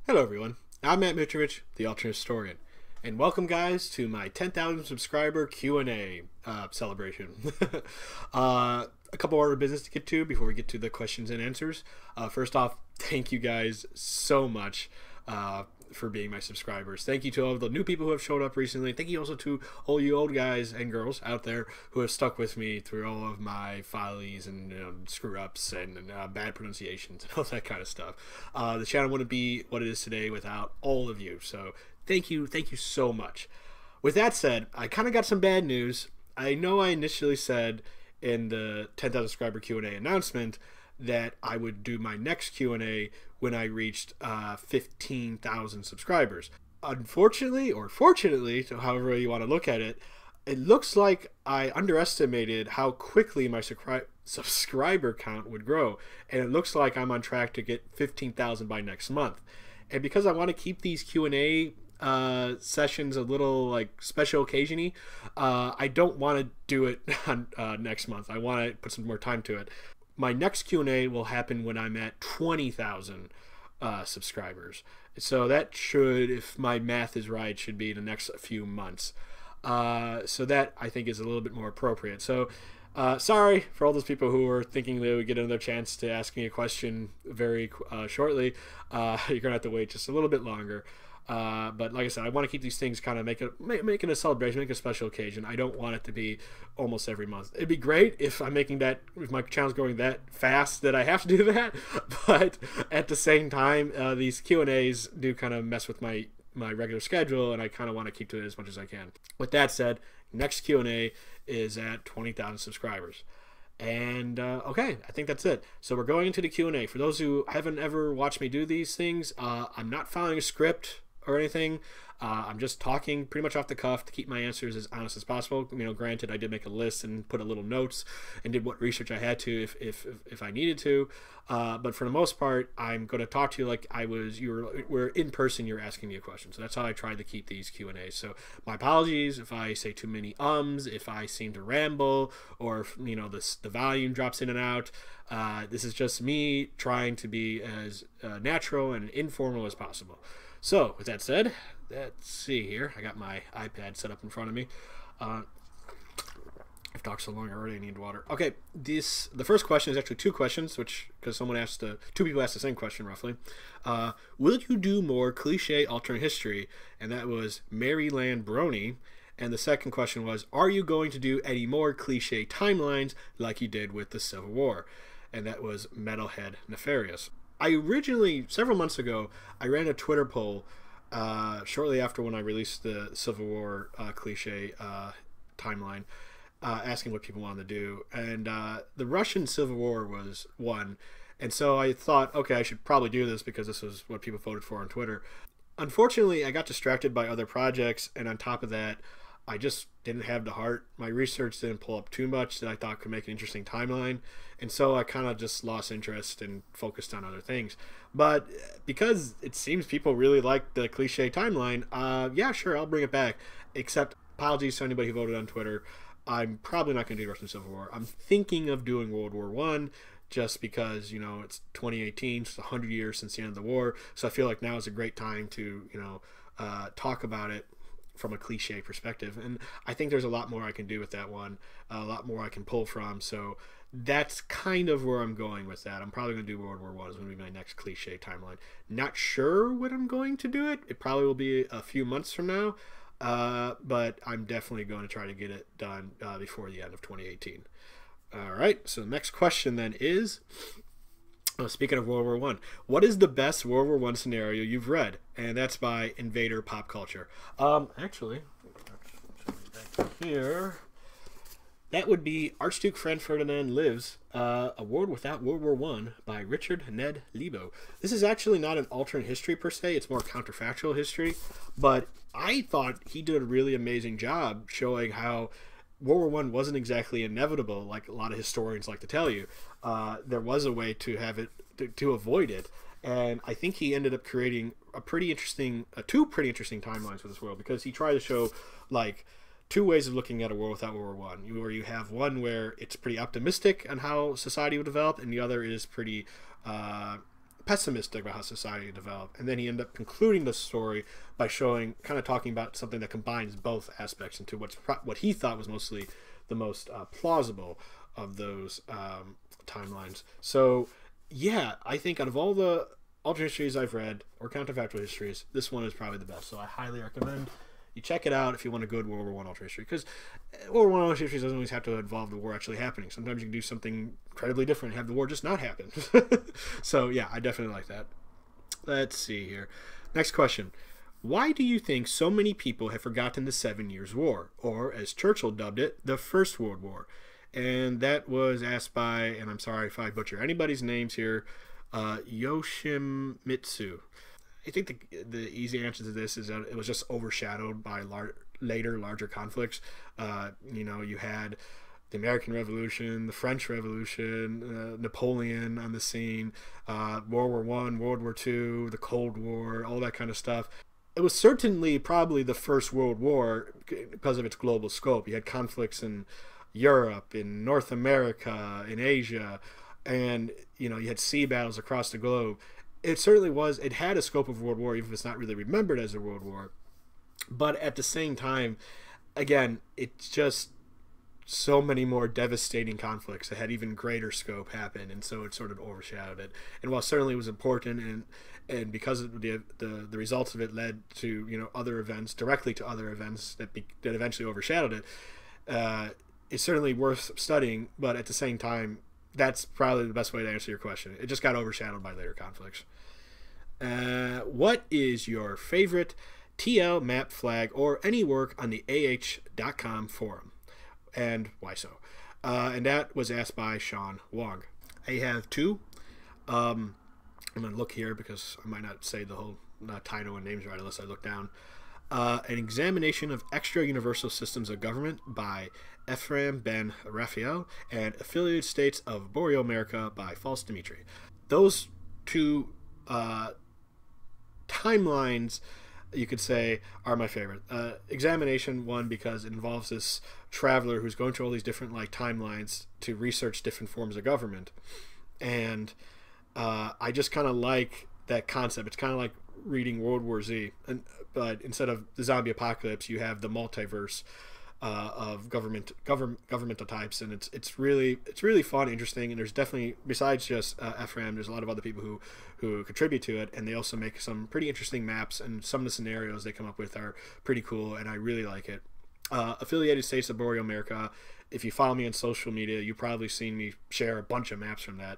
Hello everyone, I'm Matt Mitrovic, the alternate historian, and welcome guys to my 10,000 subscriber Q&A celebration. A couple order of business to get to before we get to the questions and answers. First off, thank you guys so much for being my subscribers. Thank you to all of the new people who have showed up recently. Thank you also to all you old guys and girls out there who have stuck with me through all of my follies and screw ups and bad pronunciations and all that kind of stuff. The channel wouldn't be what it is today without all of you. So thank you so much. With that said, I kind of got some bad news. I know I initially said in the 10,000 subscriber Q&A announcement that I would do my next Q&A when I reached 15,000 subscribers. Unfortunately, or fortunately, so however you want to look at it, it looks like I underestimated how quickly my subscriber count would grow. And it looks like I'm on track to get 15,000 by next month. And because I want to keep these Q&A sessions a little like special occasion-y, I don't want to do it on, next month. I want to put some more time to it. My next Q&A will happen when I'm at 20,000 subscribers. So that should, if my math is right, should be the next few months. So that I think is a little bit more appropriate. So sorry for all those people who were thinking they would get another chance to ask me a question very shortly. You're going to have to wait just a little bit longer. But like I said, I want to keep these things kind of make it a celebration, make it a special occasion. I don't want it to be almost every month. It'd be great if I'm making that, if my channel's growing that fast that I have to do that. But at the same time, these Q&As do kind of mess with my regular schedule, and I kind of want to keep to it as much as I can. With that said, next Q&A is at 20,000 subscribers. And okay, I think that's it. So we're going into the Q&A. For those who haven't ever watched me do these things, I'm not following a script or anything. I'm just talking pretty much off the cuff to keep my answers as honest as possible. You know, granted, I did make a list and put a little notes and did what research I had to if I needed to. But for the most part, I'm going to talk to you like we're in person. You're asking me a question. So that's how I try to keep these Q&As. So my apologies if I say too many ums, if I seem to ramble, or if, the volume drops in and out. This is just me trying to be as natural and informal as possible. So, with that said, let's see here. I got my iPad set up in front of me. I've talked so long, I already need water. Okay, the first question is actually two questions, because two people asked the same question roughly. Will you do more cliche alternate history? And that was Maryland Brony. And the second question was, are you going to do any more cliche timelines like you did with the Civil War? And that was Metalhead Nefarious. I originally, several months ago, I ran a Twitter poll shortly after when I released the Civil War cliche timeline, asking what people wanted to do. And the Russian Civil War was one. And so I thought, okay, I should probably do this because this was what people voted for on Twitter. Unfortunately, I got distracted by other projects, and on top of that, I just didn't have the heart. My research didn't pull up too much that I thought could make an interesting timeline. And so I kind of just lost interest and focused on other things. But because it seems people really like the cliche timeline, yeah, sure, I'll bring it back. Except, apologies to anybody who voted on Twitter. I'm probably not going to do Russian Civil War. I'm thinking of doing World War I, just because, it's 2018, it's 100 years since the end of the war. So I feel like now is a great time to, talk about it from a cliche perspective. And I think there's a lot more I can do with that one, a lot more I can pull from. So that's kind of where I'm going with that. I'm probably going to do World War I. It's going to be my next cliche timeline. Not sure when I'm going to do it. It probably will be a few months from now. But I'm definitely going to try to get it done before the end of 2018. All right. So the next question then is, speaking of World War I, what is the best World War I scenario you've read? And that's by Invader Pop Culture. Actually, back here, that would be Archduke Franz Ferdinand Lives, A World Without World War I by Richard Ned Lebo. This is actually not an alternate history per se, it's more counterfactual history, but I thought he did a really amazing job showing how World War I wasn't exactly inevitable, like a lot of historians like to tell you. There was a way to have it, to avoid it. And I think he ended up creating two pretty interesting timelines for this world, because he tried to show like two ways of looking at a world without World War I, where you have one where it's pretty optimistic on how society would develop, and the other is pretty pessimistic about how society developed, and then he ended up concluding the story by showing, kind of talking about something that combines both aspects into what he thought was mostly the most plausible of those timelines. So yeah, I think out of all the alternate histories I've read, or counterfactual histories, this one is probably the best. So I highly recommend you check it out if you want a good World War One alternate history. Because World War One alternate history doesn't always have to involve the war actually happening. Sometimes you can do something incredibly different and have the war just not happen. So yeah, I definitely like that. Let's see here. Next question. Why do you think so many people have forgotten the 7 Years' War, or as Churchill dubbed it, the First World War? And that was asked by, and I'm sorry if I butcher anybody's names here, Yoshimitsu. I think the easy answer to this is that it was just overshadowed by larger conflicts. You had the American Revolution, the French Revolution, Napoleon on the scene, World War One, World War Two, the Cold War, all that kind of stuff. It was certainly probably the First World War because of its global scope. You had conflicts in Europe, in North America, in Asia, and you had sea battles across the globe. It certainly was. It had a scope of World War, even if it's not really remembered as a World War. But at the same time, again, it's just so many more devastating conflicts that had even greater scope happen, and so it sort of overshadowed it. And while certainly it was important, and because of the results of it led to other events, directly to other events that eventually overshadowed it, it's certainly worth studying. But at the same time, that's probably the best way to answer your question. It just got overshadowed by later conflicts. What is your favorite TL map flag or any work on the AH.com forum? And why so? And that was asked by Sean Wong. I have two. I'm going to look here because I might not say the whole title and names right unless I look down. An Examination of Extra Universal Systems of Government by Ephraim Ben Raphael, and Affiliated States of Boreal America by False Dimitri. Those two timelines, you could say, are my favorite. Examination, one, because it involves this traveler who's going through all these different timelines to research different forms of government. And I just kind of like that concept. It's kind of like reading World War Z, but instead of the zombie apocalypse, you have the multiverse of governmental types, and it's really fun, interesting, and there's definitely, besides just Ephraim, there's a lot of other people who contribute to it, and they also make some pretty interesting maps, and some of the scenarios they come up with are pretty cool, and I really like it. Affiliated States of Boreal America. If you follow me on social media, you've probably seen me share a bunch of maps from that.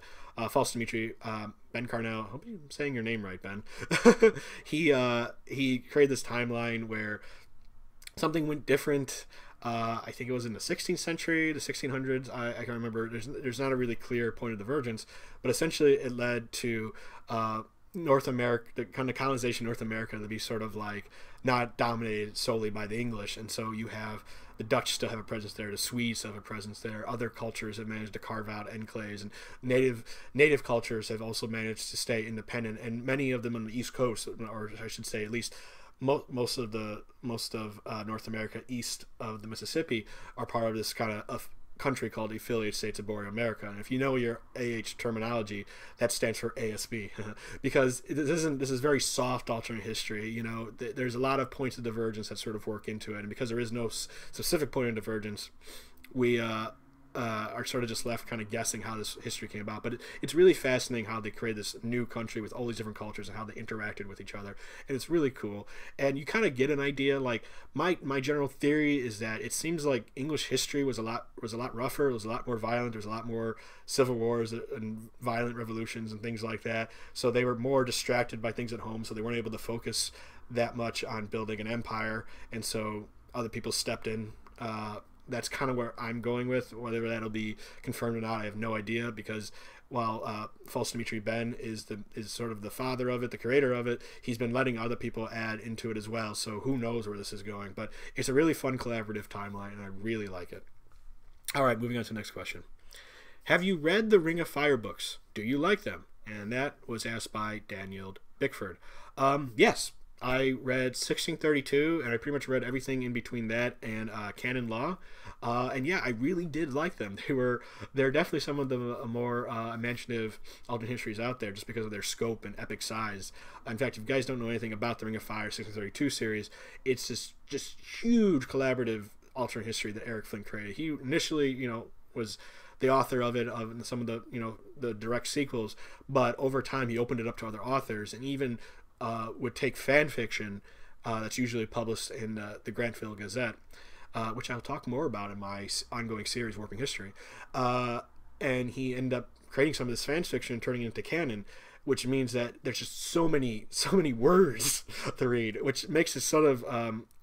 False Dimitri, Ben Carnell, I hope I'm saying your name right, Ben. He created this timeline where something went different. I think it was in the 16th century, the 1600s. I can't remember. There's not a really clear point of divergence, but essentially it led to North America, the kind of colonization of North America, to be sort of not dominated solely by the English. And so you have the Dutch still have a presence there, the Swedes have a presence there, other cultures have managed to carve out enclaves, and native cultures have also managed to stay independent, and many of them on the East Coast, or I should say at least most of North America east of the Mississippi, are part of this kind of country called the Affiliated States of Boreal America. And if you know your AH terminology, that stands for ASB, because this is very soft alternate history. There's a lot of points of divergence that sort of work into it, and because there is no specific point of divergence, we are sort of just left kind of guessing how this history came about. But it's really fascinating how they created this new country with all these different cultures and how they interacted with each other, and it's really cool. And you kind of get an idea. My general theory is that it seems like English history was a lot rougher. It was a lot more violent. There was a lot more civil wars and violent revolutions and things like that. So they were more distracted by things at home, so they weren't able to focus that much on building an empire, and so other people stepped in. That's kind of where I'm going with. Whether that'll be confirmed or not, I have no idea, because while False Dimitri Ben is sort of the father of it, the creator of it, he's been letting other people add into it as well. So who knows where this is going. But it's a really fun collaborative timeline, and I really like it. All right, moving on to the next question. Have you read the Ring of Fire books? Do you like them? And that was asked by Daniel Bickford. Yes. I read 1632, and I pretty much read everything in between that and canon law. And yeah, I really did like them. They're definitely some of the more imaginative alternate histories out there, just because of their scope and epic size. In fact, if you guys don't know anything about the Ring of Fire 1632 series, it's this just huge collaborative alternate history that Eric Flint created. He initially, was the author of it, of some of the the direct sequels, but over time he opened it up to other authors, and even would take fan fiction that's usually published in the Grantville Gazette, which I'll talk more about in my ongoing series, Warping History. And he ended up creating some of this fan fiction and turning it into canon, which means that there's just so many words to read, which makes it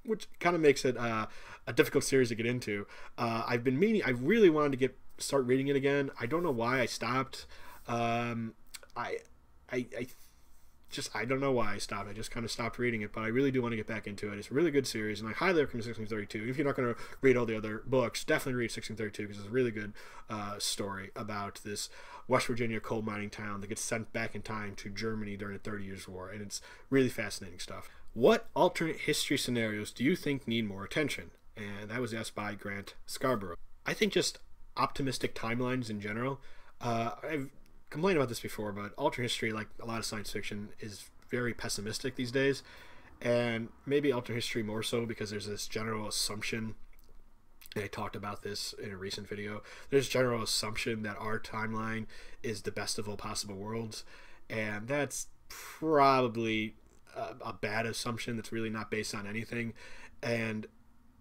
which kind of makes it a difficult series to get into. I really wanted to start reading it again. I don't know why I stopped. I don't know why I stopped. I just kind of stopped reading it, but I really do want to get back into it. It's a really good series, and I highly recommend 1632. If you're not going to read all the other books, definitely read 1632, because it's a really good story about this West Virginia coal mining town that gets sent back in time to Germany during the 30 Years' War, and it's really fascinating stuff. What alternate history scenarios do you think need more attention? And that was asked by Grant Scarborough. I think just optimistic timelines in general. I've complained about this before, but alternate history, like a lot of science fiction, is very pessimistic these days, and maybe alternate history more so because there's this general assumption, and I talked about this in a recent video, there's a general assumption that our timeline is the best of all possible worlds, and that's probably a bad assumption that's really not based on anything. And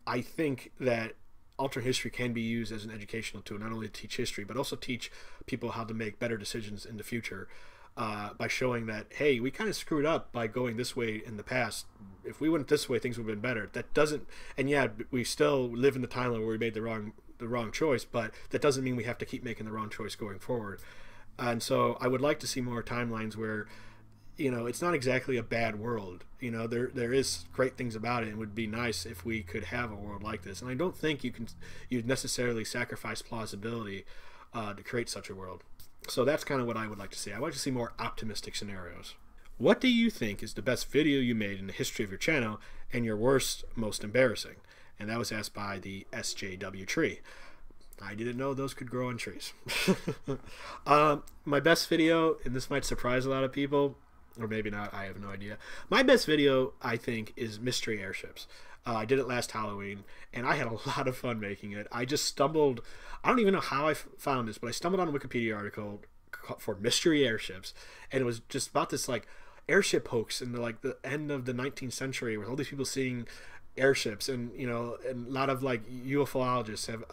I think that alternate history can be used as an educational tool, not only to teach history, but also teach people how to make better decisions in the future, by showing that, hey, we kind of screwed up by going this way in the past. If we went this way, things would have been better. That doesn't, and yeah, we still live in the timeline where we made the wrong choice, but that doesn't mean we have to keep making the wrong choice going forward. And so I would like to see more timelines where, it's not exactly a bad world. There is great things about it, and it would be nice if we could have a world like this. And I don't think you'd necessarily sacrifice plausibility to create such a world. So that's kind of what I would like to see. I would like to see more optimistic scenarios. What do you think is the best video you made in the history of your channel, and your worst, most embarrassing? And that was asked by the SJW Tree. I didn't know those could grow on trees. My best video, and this might surprise a lot of people, or maybe not, I have no idea. My best video, I think, is Mystery Airships. I did it last Halloween, and I had a lot of fun making it. I just stumbled, I don't even know how I found this, but I stumbled on a Wikipedia article for Mystery Airships, and it was just about this airship hoax in the end of the 19th century, with all these people seeing airships, and and a lot of UFOologists have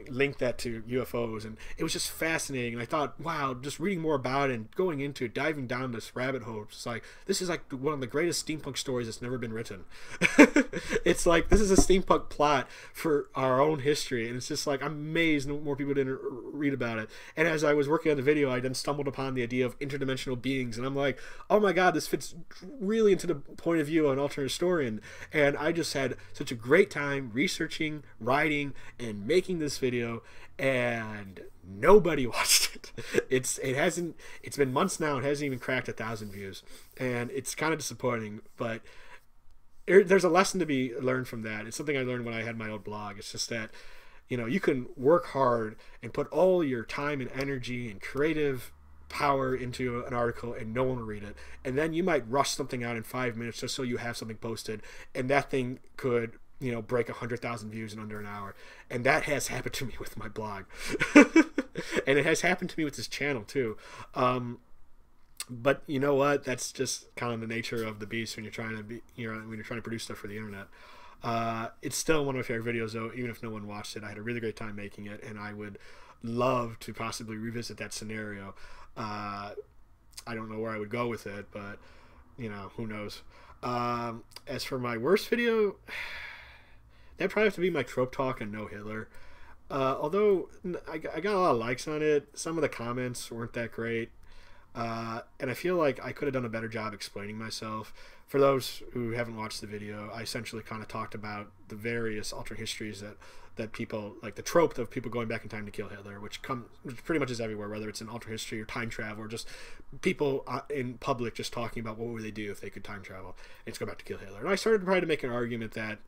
linked that to UFOs, and it was just fascinating. And I thought, wow, just reading more about it and going into diving down this rabbit hole, it's this is one of the greatest steampunk stories that's never been written. It's this is a steampunk plot for our own history, and it's just I'm amazed more people didn't read about it. And as I was working on the video, I then stumbled upon the idea of interdimensional beings, and I'm like, oh my god, this fits really into the point of view of an alternate historian. And I just had such a great time researching, writing, and making this video, and nobody watched it. It's been months now. It hasn't even cracked 1,000 views, and it's kind of disappointing, but there's a lesson to be learned from that. It's something I learned when I had my old blog. It's just that you can work hard and put all your time and energy and creative power into an article, and no one will read it, and then you might rush something out in 5 minutes just so you have something posted, and that thing could break 100,000 views in under an hour. And that has happened to me with my blog. And it has happened to me with this channel too. But you know what? That's just kind of the nature of the beast when you're trying to produce stuff for the internet. It's still one of my favorite videos though, even if no one watched it. I had a really great time making it, and I would love to possibly revisit that scenario. I don't know where I would go with it, but who knows. As for my worst video, that'd probably have to be my trope talk and No Hitler. Although I got a lot of likes on it, some of the comments weren't that great. And I feel like I could have done a better job explaining myself. For those who haven't watched the video, I essentially kind of talked about the various alternate histories that people, like the trope of people going back in time to kill Hitler, which pretty much is everywhere, whether it's in alternate history or time travel, or just people in public just talking about what would they do if they could time travel. And it's go back to kill Hitler. And I started trying to make an argument that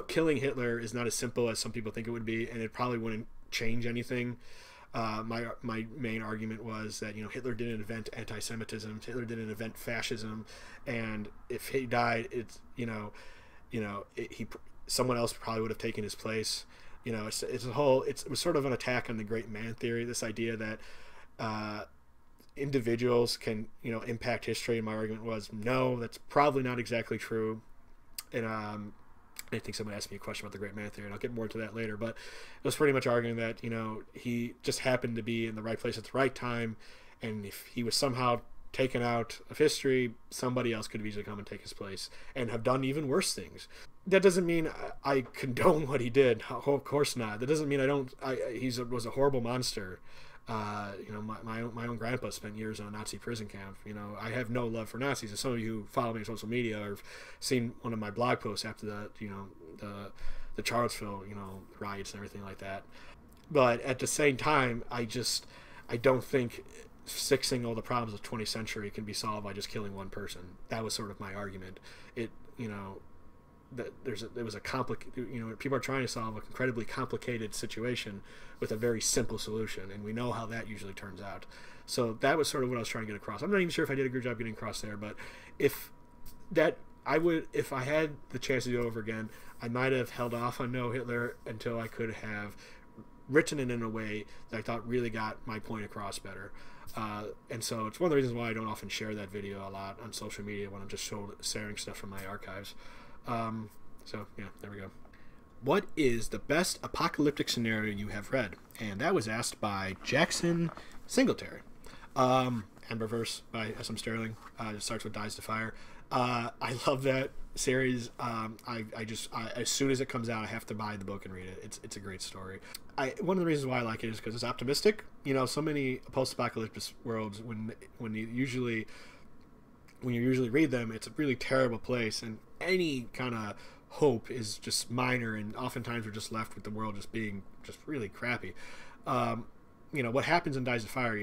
killing Hitler is not as simple as some people think it would be, and it probably wouldn't change anything. My main argument was that Hitler didn't invent anti-Semitism. Hitler didn't invent fascism, and if he died, someone else probably would have taken his place. It was sort of an attack on the great man theory. This idea that individuals can impact history. And my argument was no, that's probably not exactly true. And I think someone asked me a question about the great man theory, and I'll get more to that later, but it was pretty much arguing that he just happened to be in the right place at the right time, and if he was somehow taken out of history, somebody else could have easily come and take his place and have done even worse things. That doesn't mean I condone what he did. Of course not. That doesn't mean he was a horrible monster. My own grandpa spent years in a Nazi prison camp. I have no love for Nazis. As some of you who follow me on social media or have seen one of my blog posts after the Charlottesville, riots and everything like that. But at the same time, I don't think fixing all the problems of the 20th century can be solved by just killing one person. That was sort of my argument. There was a complicated, people are trying to solve an incredibly complicated situation with a very simple solution, and we know how that usually turns out. So that was sort of what I was trying to get across. I'm not even sure if I did a good job getting across there, but if I had the chance to do it over again, I might have held off on No Hitler until I could have written it in a way that I thought really got my point across better. And so it's one of the reasons why I don't often share that video a lot on social media when I'm just sharing stuff from my archives. So yeah, there we go. What is the best apocalyptic scenario you have read? And that was asked by Jackson Singletary. Amberverse by S.M. Sterling. It starts with Dies to Fire. I love that series. As soon as it comes out, I have to buy the book and read it. It's a great story. One of the reasons why I like it is because it's optimistic. So many post-apocalyptic worlds, when you usually read them, it's a really terrible place, and any kind of hope is just minor, and oftentimes we're just left with the world just being just really crappy. What happens in Dies of Fire,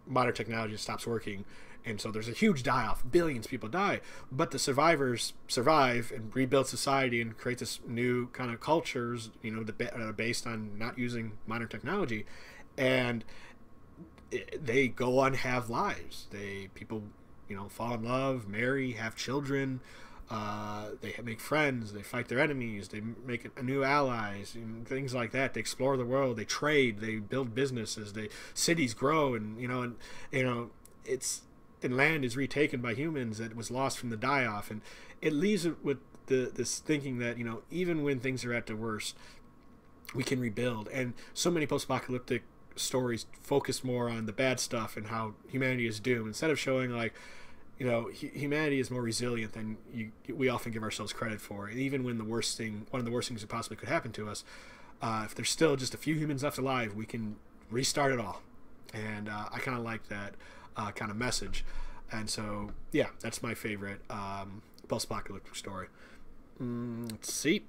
modern technology stops working, and so there's a huge die-off. Billions of people die, but the survivors survive and rebuild society and create this new kind of cultures, that are based on not using modern technology, and they go on, have lives. People fall in love, marry, have children. They make friends. They fight their enemies. They make new allies and things like that. They explore the world. They trade. They build businesses. Cities grow, and land is retaken by humans that was lost from the die-off, and it leaves it with this thinking that even when things are at their worst, we can rebuild. And so many post-apocalyptic stories focus more on the bad stuff and how humanity is doomed, instead of showing humanity is more resilient than we often give ourselves credit for. And even when one of the worst things that possibly could happen to us, if there's still just a few humans left alive, we can restart it all. And I kind of like that kind of message. And so, yeah, that's my favorite post-apocalyptic story. Let's see.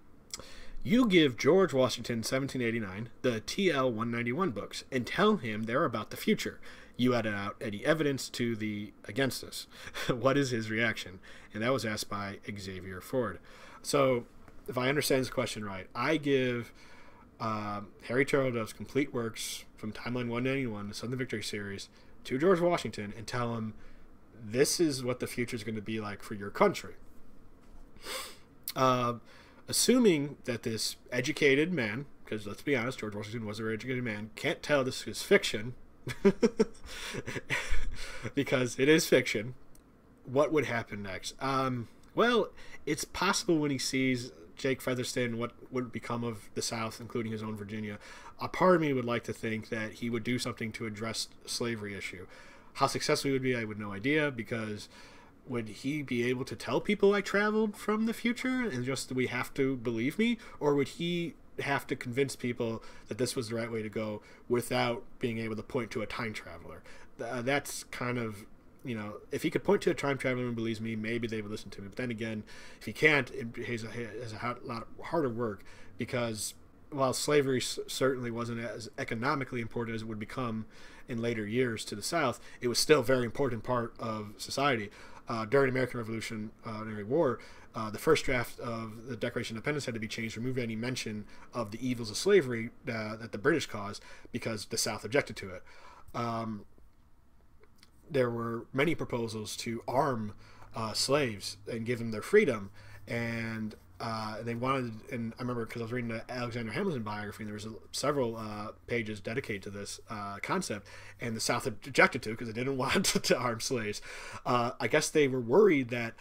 You give George Washington 1789 the TL-191 books and tell him they're about the future. You added out any evidence to the against us. What is his reaction? And that was asked by Xavier Ford. So, if I understand this question right, I give Harry Turtledove's complete works from Timeline 191, the Southern Victory series, to George Washington and tell him this is what the future is going to be like for your country. Assuming that this educated man, because let's be honest, George Washington was a very educated man, can't tell this is fiction, because it is fiction, what would happen next? Well, it's possible when he sees Jake Featherston, what would become of the South, including his own Virginia. A part of me would like to think that he would do something to address the slavery issue. How successful he would be, I have no idea, because would he be able to tell people I traveled from the future and just we have to believe me? Or would he have to convince people that this was the right way to go without being able to point to a time traveler? that's kind of, you know, if he could point to a time traveler and believes me, maybe they would listen to me. But then again, if he can't, it has a lot harder work, because while slavery certainly wasn't as economically important as it would become in later years to the South, it was still a very important part of society. During the American Revolutionary War, the first draft of the Declaration of Independence had to be changed to remove any mention of the evils of slavery that the British caused, because the South objected to it. There were many proposals to arm slaves and give them their freedom, and they wanted, and I remember because I was reading the Alexander Hamilton biography, and there was several pages dedicated to this concept, and the South objected to it because they didn't want to arm slaves. I guess they were worried that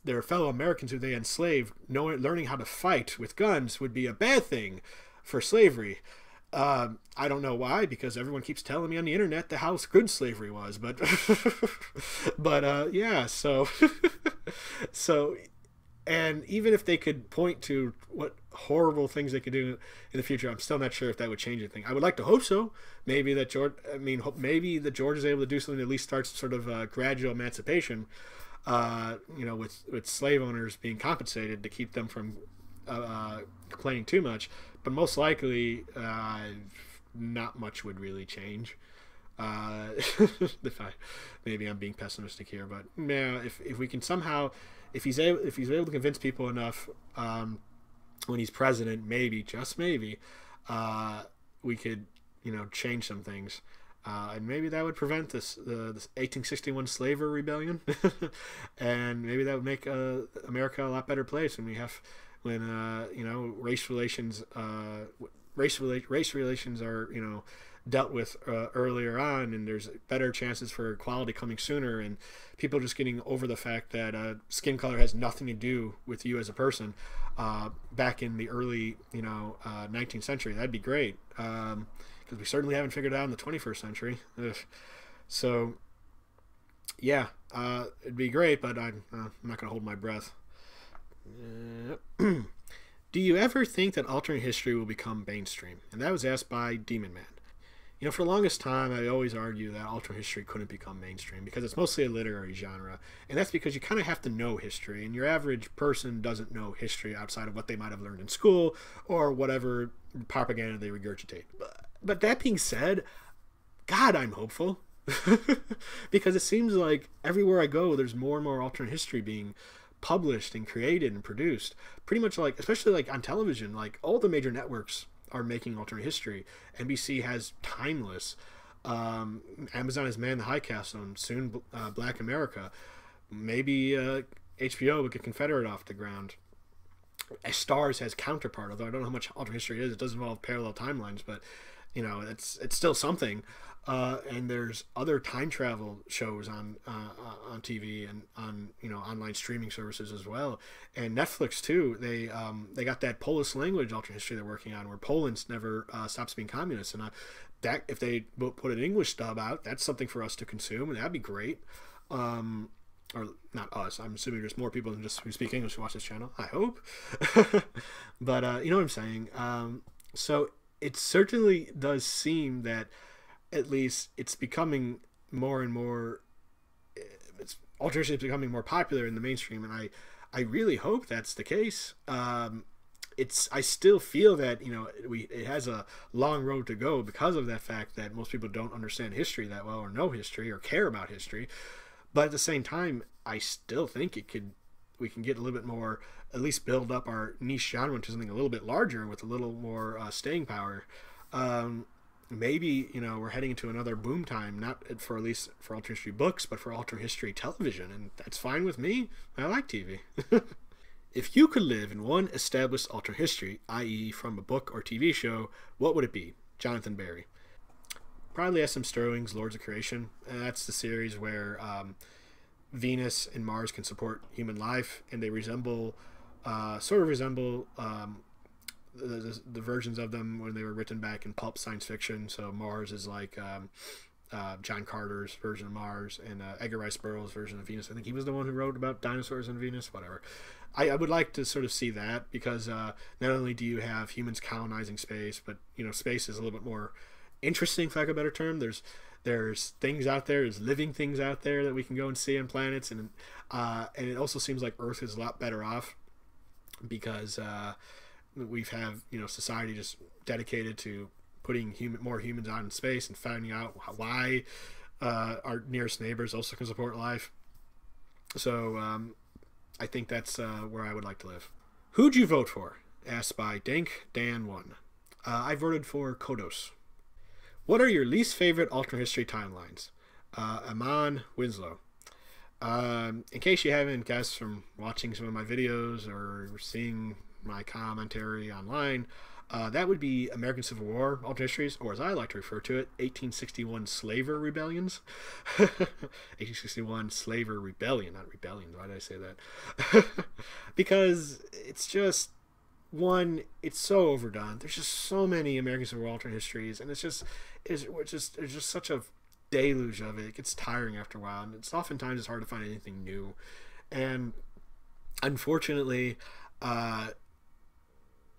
their fellow Americans who they enslaved, learning how to fight with guns would be a bad thing for slavery. I don't know why, because everyone keeps telling me on the internet how good slavery was, but yeah, so and even if they could point to what horrible things they could do in the future, I'm still not sure if that would change anything. I would like to hope so. Maybe that maybe that George is able to do something that at least starts sort of gradual emancipation, you know, with slave owners being compensated to keep them from complaining too much. But most likely, not much would really change. Maybe I'm being pessimistic here, but yeah, if we can somehow, if he's able to convince people enough when he's president, maybe, just maybe, we could, you know, change some things, and maybe that would prevent this 1861 slavery rebellion, and maybe that would make America a lot better place when you know, race relations are, you know, dealt with earlier on, and there's better chances for equality coming sooner, and people just getting over the fact that skin color has nothing to do with you as a person. Back in the early, you know, 19th century, that'd be great, because we certainly haven't figured it out in the 21st century. Ugh. So yeah, it'd be great, but I'm not gonna hold my breath. Do you ever think that alternate history will become mainstream? And that was asked by Demon Man. You know, for the longest time, I always argue that alternate history couldn't become mainstream because it's mostly a literary genre. And that's because you kind of have to know history, and your average person doesn't know history outside of what they might have learned in school or whatever propaganda they regurgitate. But that being said, God, I'm hopeful. Because it seems like everywhere I go, there's more and more alternate history being published and created and produced, pretty much, like, especially like on television, like all the major networks are making alternate history. NBC has Timeless, Amazon has Man the High Castle, and soon Black America. Maybe HBO would get Confederate off the ground. Stars has Counterpart, although I don't know how much alternate history it is. It does involve parallel timelines, but you know, it's still something. And there's other time travel shows on TV and on, you know, online streaming services as well, and Netflix too. They got that Polish language alternate history they're working on, where Poland never stops being communist, and that if they put an English dub out, that's something for us to consume, and that'd be great. Or not us. I'm assuming there's more people than just who speak English who watch this channel. I hope, but you know what I'm saying. So it certainly does seem that, at least, it's becoming more and more, alternate is becoming more popular in the mainstream, and I really hope that's the case. I still feel that, you know, it has a long road to go because of that fact that most people don't understand history that well, or know history, or care about history. But at the same time, I still think we can get a little bit more, at least build up our niche genre into something a little bit larger with a little more staying power. Maybe, you know, we're heading into another boom time, not for, at least for alternate history books, but for alternate history television, and that's fine with me. I like TV. If you could live in one established alternate history, i.e. from a book or TV show, what would it be? Jonathan Barry. Probably S.M. Sterling's Lords of Creation. And that's the series where Venus and Mars can support human life, and they sort of resemble the versions of them when they were written back in pulp science fiction. So Mars is like John Carter's version of Mars, and Edgar Rice Burroughs' version of Venus. I think he was the one who wrote about dinosaurs on Venus, whatever. I would like to sort of see that, because not only do you have humans colonizing space, but, you know, space is a little bit more interesting, for lack of a better term. There's There's things out there, there's living things out there that we can go and see on planets, and it also seems like Earth is a lot better off because we've have society just dedicated to putting more humans out in space and finding out why our nearest neighbors also can support life. So I think that's where I would like to live. Who'd you vote for? Asked by Dank Dan 1. I voted for Kodos. What are your least favorite alternate history timelines? Amon Winslow. In case you haven't guessed from watching some of my videos or seeing my commentary online, that would be American Civil War alternate histories, or as I like to refer to it, 1861 slaver rebellions. 1861 slaver rebellion, not rebellion. Why did I say that? Because it's just, one, it's so overdone. There's just so many American Civil War alternate histories, and it's just such a deluge of it. It gets tiring after a while, and oftentimes it's hard to find anything new. And unfortunately,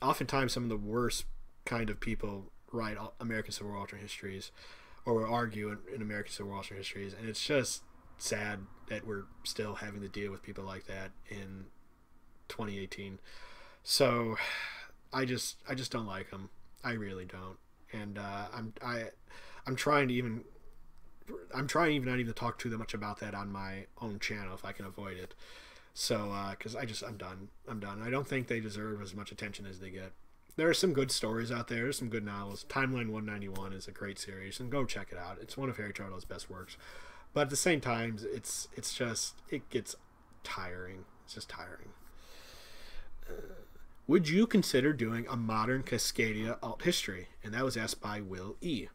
oftentimes some of the worst kind of people write American Civil War alternate histories, or will argue in American Civil War alternate histories, and it's just sad that we're still having to deal with people like that in 2018. So I just don't like them. I really don't. And I'm trying even not even to talk too much about that on my own channel if I can avoid it. So because I'm done. I don't think they deserve as much attention as they get. There are some good stories out there. There's some good novels. Timeline 191 is a great series, and go check it out. It's one of Harry Turtle's best works. But at the same time, it gets tiring. It's just tiring. Would you consider doing a modern Cascadia alt history? And that was asked by Will E.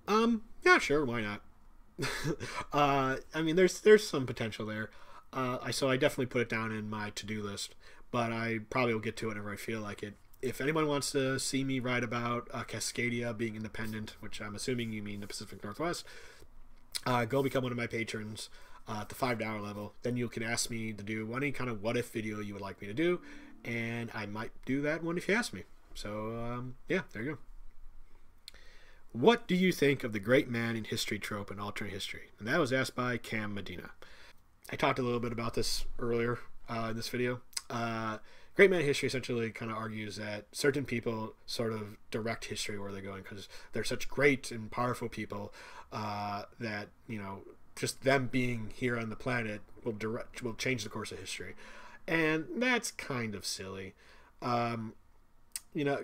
Yeah, sure, why not? I mean, there's some potential there. So I definitely put it down in my to-do list, but I probably will get to it whenever I feel like it. If anyone wants to see me write about Cascadia being independent, which I'm assuming you mean the Pacific Northwest, go become one of my patrons at the $5 level. Then you can ask me to do any kind of what-if video you would like me to do, and I might do that one if you ask me. So, yeah, there you go. What do you think of the great man in history trope in alternate history? And that was asked by Cam Medina. I talked a little bit about this earlier in this video. Great man in history essentially kind of argues that certain people sort of direct history where they're going because they're such great and powerful people that, just them being here on the planet will change the course of history. And that's kind of silly,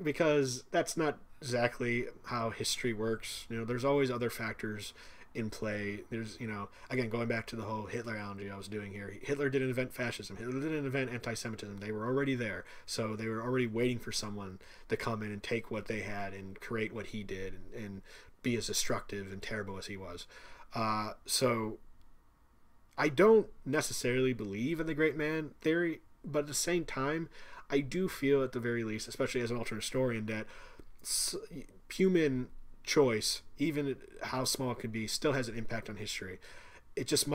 because that's not exactly how history works. There's always other factors in play. There's, again, going back to the whole Hitler analogy I was doing here. Hitler didn't invent fascism. Hitler didn't invent anti-Semitism. They were already there. So they were already waiting for someone to come in and take what they had and create what he did and be as destructive and terrible as he was. So I don't necessarily believe in the great man theory, but at the same time, I do feel at the very least, especially as an alternate historian, that human choice, even how small it could be, still has an impact on history. It just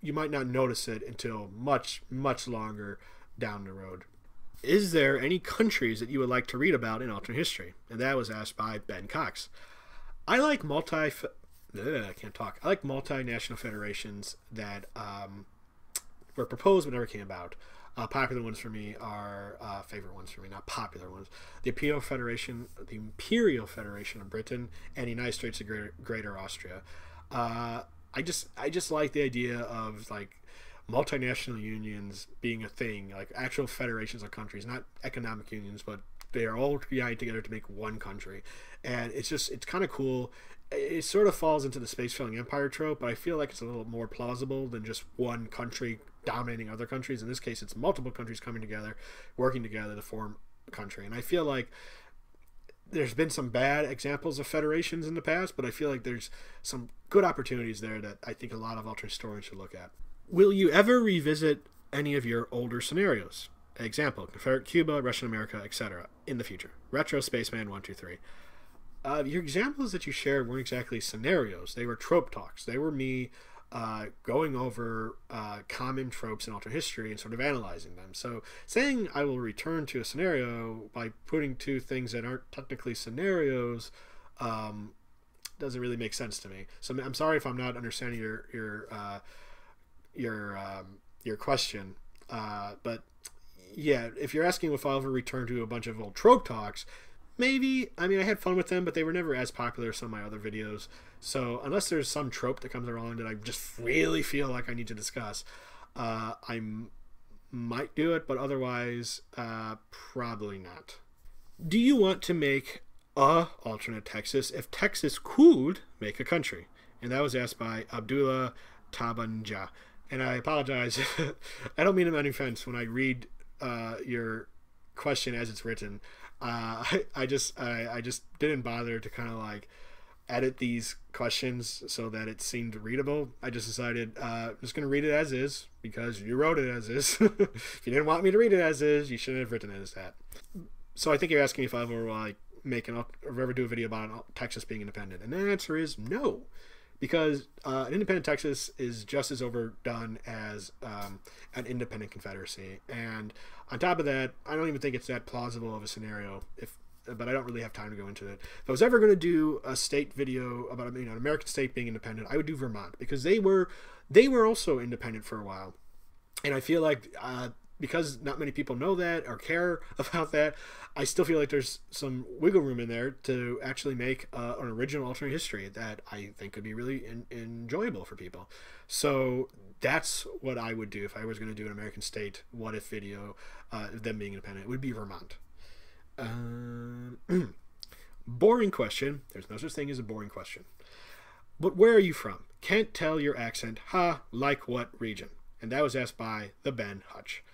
you might not notice it until much, much longer down the road. Is there any countries that you would like to read about in alternate history? And that was asked by Ben Cox. I like multinational federations that were proposed but never came about. Popular ones for me are favorite ones for me, not popular ones. The Imperial Federation of Britain, and the United States of Greater Austria. I just like the idea of like multinational unions being a thing, like actual federations of countries, not economic unions, but they are all united together to make one country, and it's kind of cool. It sort of falls into the space-filling empire trope, but I feel like it's a little more plausible than just one country dominating other countries. In this case, it's multiple countries coming together, working together to form a country. And I feel like there's been some bad examples of federations in the past, but I feel like there's some good opportunities there that I think a lot of alternate historians should look at. Will you ever revisit any of your older scenarios? Example, Confederate Cuba, Russian America, etc. in the future. Retro Spaceman 123. Your examples that you shared weren't exactly scenarios. They were trope talks. They were me going over common tropes in alternate history and sort of analyzing them. So saying I will return to a scenario by putting two things that aren't technically scenarios doesn't really make sense to me. So I'm sorry if I'm not understanding your question. But yeah, if you're asking if I'll ever return to a bunch of old trope talks, maybe. I mean, I had fun with them, but they were never as popular as some of my other videos. So unless there's some trope that comes along that I just really feel like I need to discuss, I might do it, but otherwise, probably not. Do you want to make a alternate Texas if Texas could make a country? And that was asked by Abdullah Tabanja. And I apologize. I don't mean to any offense when I read your question as it's written. I just didn't bother to kind of like edit these questions so that it seemed readable. I just decided I'm just going to read it as is because you wrote it as is. If you didn't want me to read it as is, you shouldn't have written it as that. So I think you're asking me if I ever like or ever do a video about Texas being independent, and the answer is no. Because an independent Texas is just as overdone as an independent Confederacy. And on top of that, I don't even think it's that plausible of a scenario, but I don't really have time to go into it. If I was ever going to do a state video about an American state being independent, I would do Vermont, because they were also independent for a while. And I feel like because not many people know that or care about that, I still feel like there's some wiggle room in there to actually make an original alternate history that I think could be really enjoyable for people. So that's what I would do if I was going to do an American state what if video, them being independent. It would be Vermont. Boring question. There's no such thing as a boring question. But where are you from? Can't tell your accent. Ha, like what region? And that was asked by the Ben Hutch.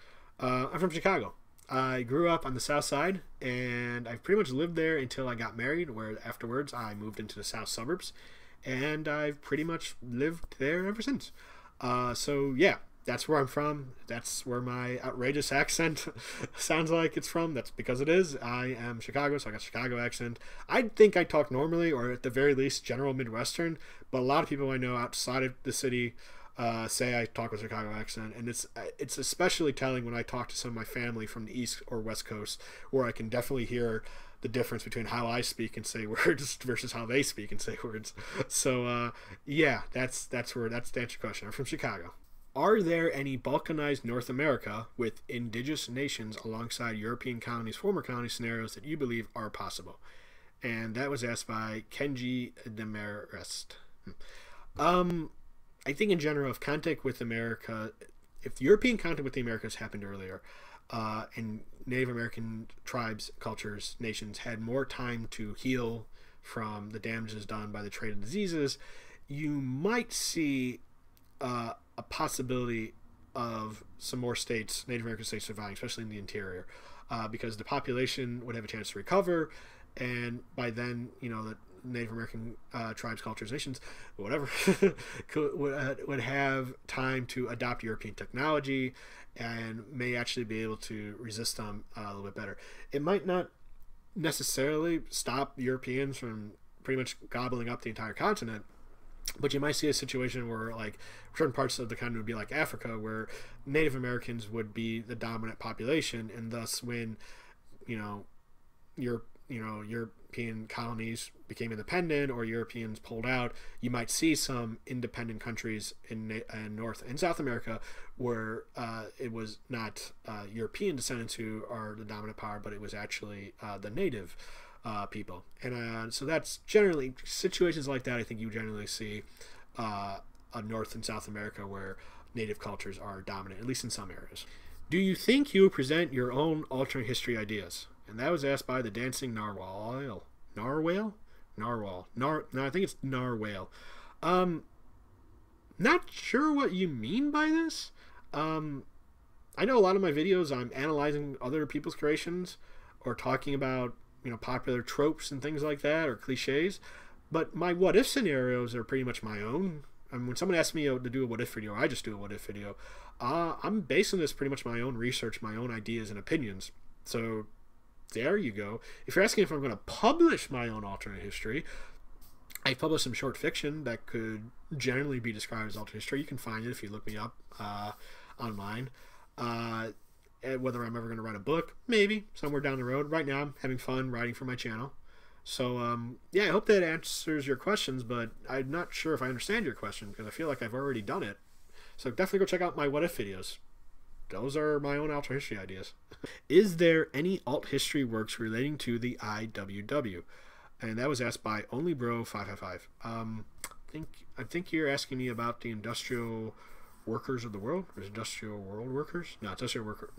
I'm from Chicago. I grew up on the south side, and I've pretty much lived there until I got married, where afterwards I moved into the south suburbs, and I've pretty much lived there ever since. So yeah, that's where I'm from. That's where my outrageous accent sounds like it's from. That's because it is. I am Chicago, so I got a Chicago accent. I think I talk normally, or at the very least general Midwestern, but a lot of people I know outside of the city say I talk with a Chicago accent, and it's especially telling when I talk to some of my family from the East or West Coast, where I can definitely hear the difference between how I speak and say words versus how they speak and say words. So yeah, that's to answer your question. I'm from Chicago. Are there any Balkanized North America with indigenous nations alongside European colonies, former colony scenarios that you believe are possible? And that was asked by Kenji Demarest. I think in general, if contact with America, if European contact with the Americas happened earlier, and Native American tribes, cultures, nations had more time to heal from the damages done by the trade of diseases, you might see a possibility of some more states, Native American states, surviving, especially in the interior, because the population would have a chance to recover, and by then, the Native American tribes, cultures, nations, whatever, would have time to adopt European technology and may actually be able to resist them a little bit better. It might not necessarily stop Europeans from pretty much gobbling up the entire continent, but you might see a situation where, like, certain parts of the continent would be like Africa, where Native Americans would be the dominant population, and thus when, European colonies became independent or Europeans pulled out, you might see some independent countries in North and South America where it was not European descendants who are the dominant power, but it was actually the native people. And so that's generally situations like that. I think you generally see a North and South America where native cultures are dominant, at least in some areas. Do you think you will present your own alternate history ideas? And that was asked by the Dancing Narwhal. Narwhal? No, I think it's Narwhal. Not sure what you mean by this. I know a lot of my videos I'm analyzing other people's creations or talking about, popular tropes and things like that, or cliches. But my what if scenarios are pretty much my own. I mean, when someone asks me to do a what if video, I just do a what if video. I'm basing this pretty much my own research, my own ideas and opinions. So there you go. If you're asking if I'm going to publish my own alternate history, I published some short fiction that could generally be described as alternate history. You can find it if you look me up online. Whether I'm ever going to write a book, maybe somewhere down the road. Right now, I'm having fun writing for my channel. So, yeah, I hope that answers your questions, but I'm not sure if I understand your question because I feel like I've already done it. So definitely go check out my what if videos. Those are my own alternate history ideas. Is there any alt history works relating to the IWW? And that was asked by OnlyBro555. I think you're asking me about the industrial workers of the world, or industrial world workers? No, industrial worker.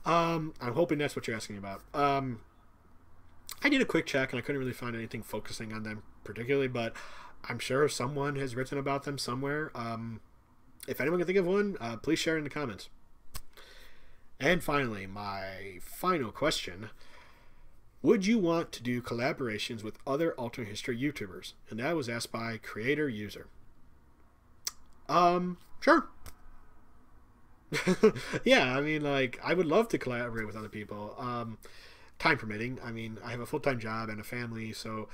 I'm hoping that's what you're asking about. I did a quick check and I couldn't really find anything focusing on them particularly, but I'm sure someone has written about them somewhere. If anyone can think of one, please share in the comments. And finally, my final question. Would you want to do collaborations with other alternate history YouTubers? And that was asked by Creator User. Sure. Yeah, I mean, like, I would love to collaborate with other people. Time permitting. I mean, I have a full-time job and a family, so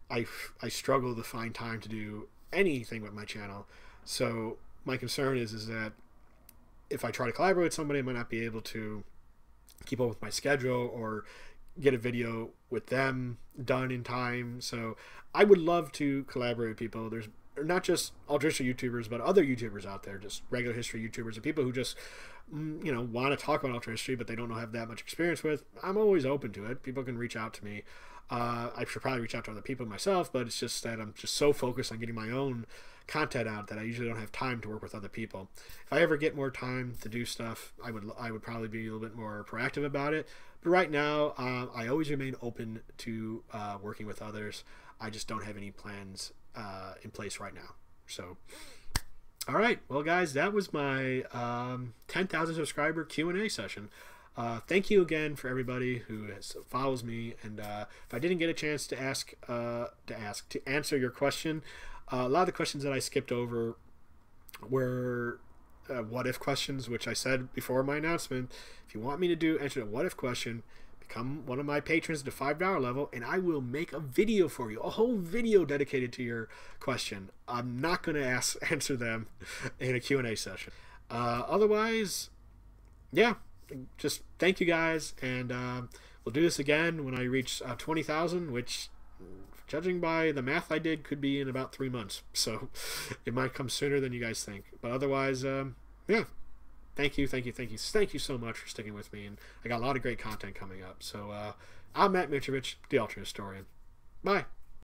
I struggle to find time to do anything with my channel. So my concern is that if I try to collaborate with somebody, I might not be able to keep up with my schedule or get a video with them done in time. So I would love to collaborate with people. There's not just alternate history YouTubers, but other YouTubers out there, just regular history YouTubers, and people who just, you know, want to talk about alternate history, but they don't have that much experience with. I'm always open to it. People can reach out to me. I should probably reach out to other people myself, but it's just that I'm just so focused on getting my own content out that I usually don't have time to work with other people. If I ever get more time to do stuff, I would probably be a little bit more proactive about it. But right now, I always remain open to working with others. I just don't have any plans in place right now. So, all right, well, guys, that was my 10,000 subscriber Q&A session. Thank you again for everybody who follows me. And if I didn't get a chance to answer your question, a lot of the questions that I skipped over were what if questions, which I said before my announcement. If you want me to answer a what if question, become one of my patrons at the $5 level, and I will make a video for you, a whole video dedicated to your question. I'm not going to answer them in a Q&A session. Otherwise, yeah, just thank you guys, and we'll do this again when I reach 20,000, which, judging by the math I did, could be in about 3 months. So it might come sooner than you guys think. But otherwise, yeah. Thank you so much for sticking with me. And I got a lot of great content coming up. So I'm Matt Mitrovich, the Alternate Historian. Bye.